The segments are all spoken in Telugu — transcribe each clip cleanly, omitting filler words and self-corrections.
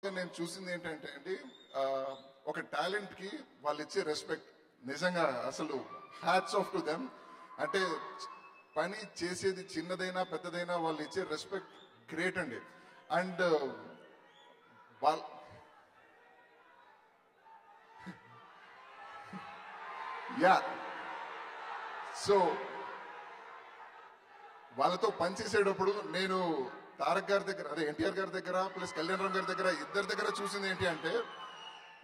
నేను చూసింది ఏంటంటే అండి, ఒక టాలెంట్ కి వాళ్ళు ఇచ్చే రెస్పెక్ట్ నిజంగా అసలు హ్యాట్స్ ఆఫ్ టు దెమ్. అంటే పని చేసేది చిన్నదైనా పెద్దదైనా వాళ్ళు ఇచ్చే రెస్పెక్ట్ గ్రేట్ అండి. అండ్ వాళ్ళ యా సో వాళ్ళతో పనిచేసేటప్పుడు నేను తారక్ గారి దగ్గర, అదే ఎన్టీఆర్ గారి దగ్గర ప్లస్ కళ్యాణ్ రామ్ గారి దగ్గర, ఇద్దరి దగ్గర చూసింది ఏంటి అంటే,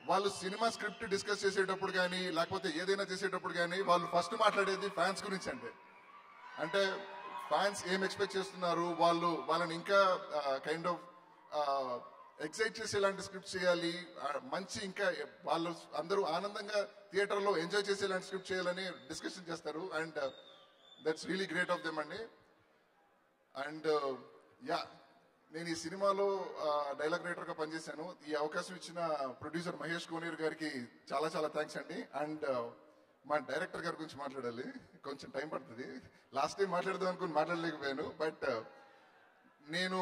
వాళ్ళు సినిమా స్క్రిప్ట్ డిస్కస్ చేసేటప్పుడు కానీ లేకపోతే ఏదైనా చేసేటప్పుడు కానీ వాళ్ళు ఫస్ట్ మాట్లాడేది ఫ్యాన్స్ గురించి అండి. అంటే ఫ్యాన్స్ ఏం ఎక్స్పెక్ట్ చేస్తున్నారు, వాళ్ళని ఇంకా కైండ్ ఆఫ్ ఎక్సైట్ చేసేలాంటి స్క్రిప్ట్ చేయాలి, మంచి ఇంకా వాళ్ళు అందరూ ఆనందంగా థియేటర్లో ఎంజాయ్ చేసేలాంటి స్క్రిప్ట్ చేయాలని డిస్కషన్ చేస్తారు. And that's really great of them అండి. అండ్ యా నేను ఈ సినిమాలో డైలాగ్ రైటర్గా పనిచేశాను. ఈ అవకాశం ఇచ్చిన ప్రొడ్యూసర్ మహేష్ కోనేరు గారికి చాలా చాలా థ్యాంక్స్ అండి. అండ్ మా డైరెక్టర్ గారి గురించి మాట్లాడాలి, కొంచెం టైం పడుతుంది. లాస్ట్ టైం మాట్లాడదాం అనుకుని మాట్లాడలేకపోయాను. బట్ నేను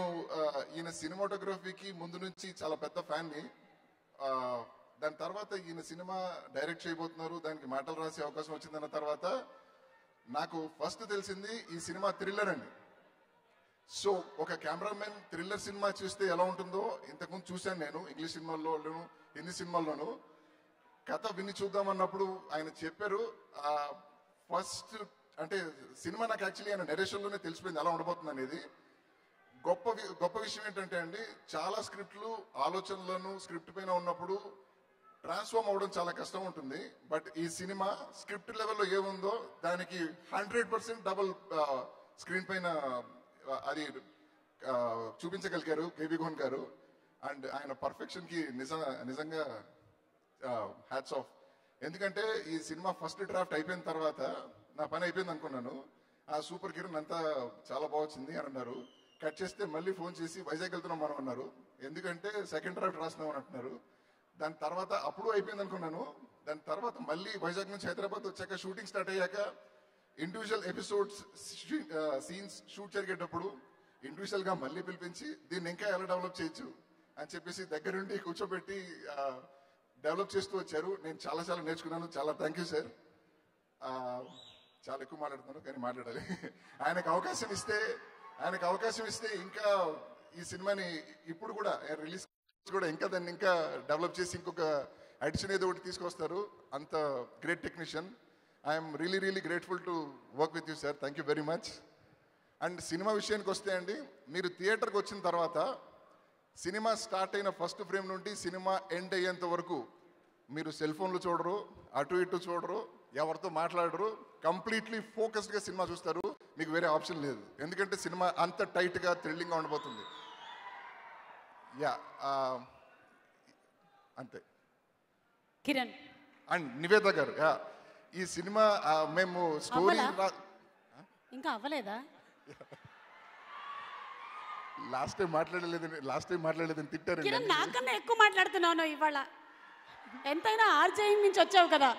ఈయన సినిమాటోగ్రఫీకి ముందు నుంచి చాలా పెద్ద ఫ్యాన్ని. దాని తర్వాత ఈయన సినిమా డైరెక్ట్ చేయబోతున్నారు, దానికి మాటలు రాసే అవకాశం వచ్చిందన్న తర్వాత నాకు ఫస్ట్ తెలిసింది ఈ సినిమా థ్రిల్లర్ అండి. సో ఒక కెమెరామెన్ థ్రిల్లర్ సినిమా చూస్తే ఎలా ఉంటుందో ఇంతకుముందు చూశాను నేను ఇంగ్లీష్ సినిమాల్లోనూ హిందీ సినిమాల్లోనూ. కథ విని చూద్దామన్నప్పుడు ఆయన చెప్పారు. ఫస్ట్ అంటే సినిమా నాకు యాక్చువల్లీ ఆయన నెరేషన్లోనే తెలిసిపోయింది ఎలా ఉండబోతుంది అనేది. గొప్ప విషయం ఏంటంటే అండి, చాలా స్క్రిప్ట్లు ఆలోచనలను స్క్రిప్ట్ పైన ఉన్నప్పుడు ట్రాన్స్ఫార్మ్ అవ్వడం చాలా కష్టం ఉంటుంది. బట్ ఈ సినిమా స్క్రిప్ట్ లెవెల్లో ఏముందో దానికి 100% డబుల్ స్క్రీన్ పైన అది చూపించగలిగారు కేబీ గోన్ గారు. అండ్ ఆయన పర్ఫెక్షన్ కి నిజంగా హ్యాట్స్ ఆఫ్. ఎందుకంటే ఈ సినిమా ఫస్ట్ డ్రాఫ్ట్ అయిపోయిన తర్వాత నా పని అయిపోయింది అనుకున్నాను. ఆ సూపర్ కిరణ్ అంతా చాలా బాగా వచ్చింది అని అన్నారు. కట్ చేస్తే మళ్ళీ ఫోన్ చేసి వైజాగ్ వెళ్తున్నాం మనం అన్నారు. ఎందుకంటే సెకండ్ డ్రాఫ్ట్ రాసినాం అని అంటున్నారు. దాని తర్వాత అప్పుడు అయిపోయింది అనుకున్నాను. దాని తర్వాత మళ్ళీ వైజాగ్ నుంచి హైదరాబాద్ వచ్చాక షూటింగ్ స్టార్ట్ అయ్యాక ఇండివిజువల్ ఎపిసోడ్స్ సీన్స్ షూట్ జరిగేటప్పుడు ఇండివిజువల్ గా మళ్ళీ పిలిపించి దీన్ని ఇంకా ఎలా డెవలప్ చేయొచ్చు అని చెప్పేసి దగ్గరుండి కూర్చోబెట్టి డెవలప్ చేస్తూ వచ్చారు. నేను చాలా చాలా నేర్చుకున్నాను. చాలా థ్యాంక్ యూ సార్. చాలా ఎక్కువ మాట్లాడుతున్నాను కానీ మాట్లాడాలి. ఆయనకు అవకాశం ఇస్తే ఇంకా ఈ సినిమాని ఇప్పుడు కూడా రిలీజ్ కూడా ఇంకా దాన్ని ఇంకా డెవలప్ చేసి ఇంకొక అడిషన్ ఏదో ఒకటి తీసుకొస్తారు. అంత great technician. I'm really grateful to work with you sir. Thank you very much. And cinema విషయానికి వస్తే అండి, మీరు థియేటర్కి వచ్చిన తర్వాత సినిమా స్టార్ట్ అయిన ఫస్ట్ ఫ్రేమ్ నుండి సినిమా ఎండ్ అయ్యేంత వరకు మీరు సెల్ ఫోన్లు చూడరు, అటు ఇటు చూడరు, ఎవరితో మాట్లాడరు, కంప్లీట్లీ ఫోకస్డ్గా సినిమా చూస్తారు. మీకు వేరే ఆప్షన్ లేదు. ఎందుకంటే సినిమా అంత టైట్గా థ్రిల్లింగ్గా ఉండబోతుంది. యా అంతే. కిరణ్ అండ్ నివేద గారు, యా ఈ సినిమా మేము స్టోరీ ఇంకా అవ్వలేదా? లాస్ట్ టైం మాట్లాడలేదని తిట్టారు. కిరణ్ నాకన్నా ఎక్కువ మాట్లాడుతున్నావు ఇవాళ. ఎంతైనా ఆర్జేయింగ్ నుంచి వచ్చావు కదా,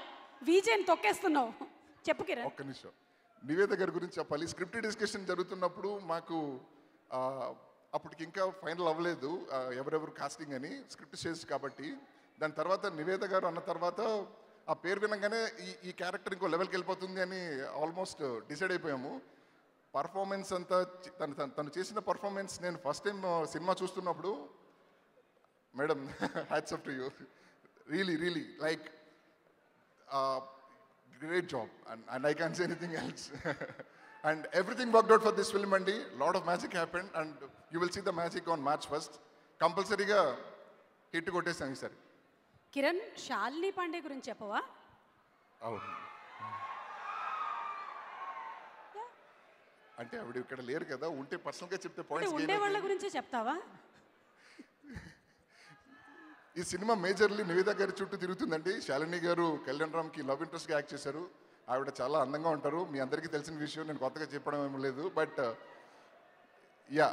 విజయన్ తొక్కేస్తున్నావు. చెప్పు కిరణ్. ఒక్క నిమిషం, నివేద గారి గురించి చెప్పాలి. స్క్రిప్ట్ డిస్కషన్ జరుగుతున్నప్పుడు మాకు అప్పటికి ఇంకా ఫైనల్ అవ్వలేదు ఎవరెవరు కాస్టింగ్ అని, స్క్రిప్ట్ చేసి కాబట్టి. దాని తర్వాత నివేద గారు అన్న తర్వాత ఆ పేరు వినగానే ఈ క్యారెక్టర్ ఇంకో లెవెల్కి వెళ్ళిపోతుంది అని ఆల్మోస్ట్ డిసైడ్ అయిపోయాము. పర్ఫార్మెన్స్ అంతా తను చేసిన పర్ఫార్మెన్స్ నేను ఫస్ట్ టైం సినిమా చూస్తున్నప్పుడు, madam hats off to you, really like great job and I can't say anything else. And everything worked out for this film andi. Lot of magic happened and you will see the magic on March 1st. Compulsory ga hit కొట్టేసాం ఈసారి. కిరణ్, శాలిని పాండే గురించి చెప్పవా? అవును, అంటే ఆవిడ ఇక్కడ లేరు కదా, ఉంటే పర్సనల్ గా చెప్తే పాయింట్స్ ఉండే వాళ్ళ గురించే చెప్తావా? ఈ సినిమా మేజర్లీ నివేద గారి చుట్టూ తిరుగుతుందండి. శాలిని గారు కళ్యాణ్ రామ్ కి లవ్ ఇంట్రెస్ట్ గా యాక్ట్ చేశారు. ఆవిడ చాలా అందంగా ఉంటారు, మీ అందరికీ తెలిసిన విషయం, నేను కొత్తగా చెప్పడం ఏమీ లేదు. బట్ యా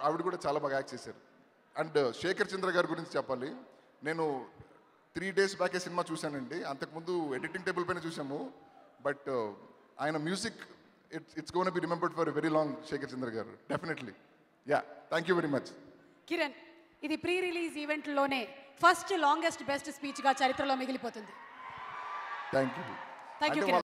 ఆవిడ కూడా చాలా బాగా యాక్ట్ చేశారు. అండ్ శేఖర్ చంద్ర గారి గురించి చెప్పాలి. నేను 3 days బ్యాకే సినిమా చూశానండి. అంతకుముందు ఎడిటింగ్ టేబుల్ పైన చూసాము. బట్ ఆయన music it's gonna be remembered for very long. Shekhar Chandra గారు definitely. Yeah thank you very much. Kiran, ఇది ప్రీ రిలీజ్ ఈవెంట్లోనే ఫస్ట్ లాంగెస్ట్ బెస్ట్ స్పీచ్గా చరిత్రలో మిగిలిపోతుంది. Thank you. Thank you.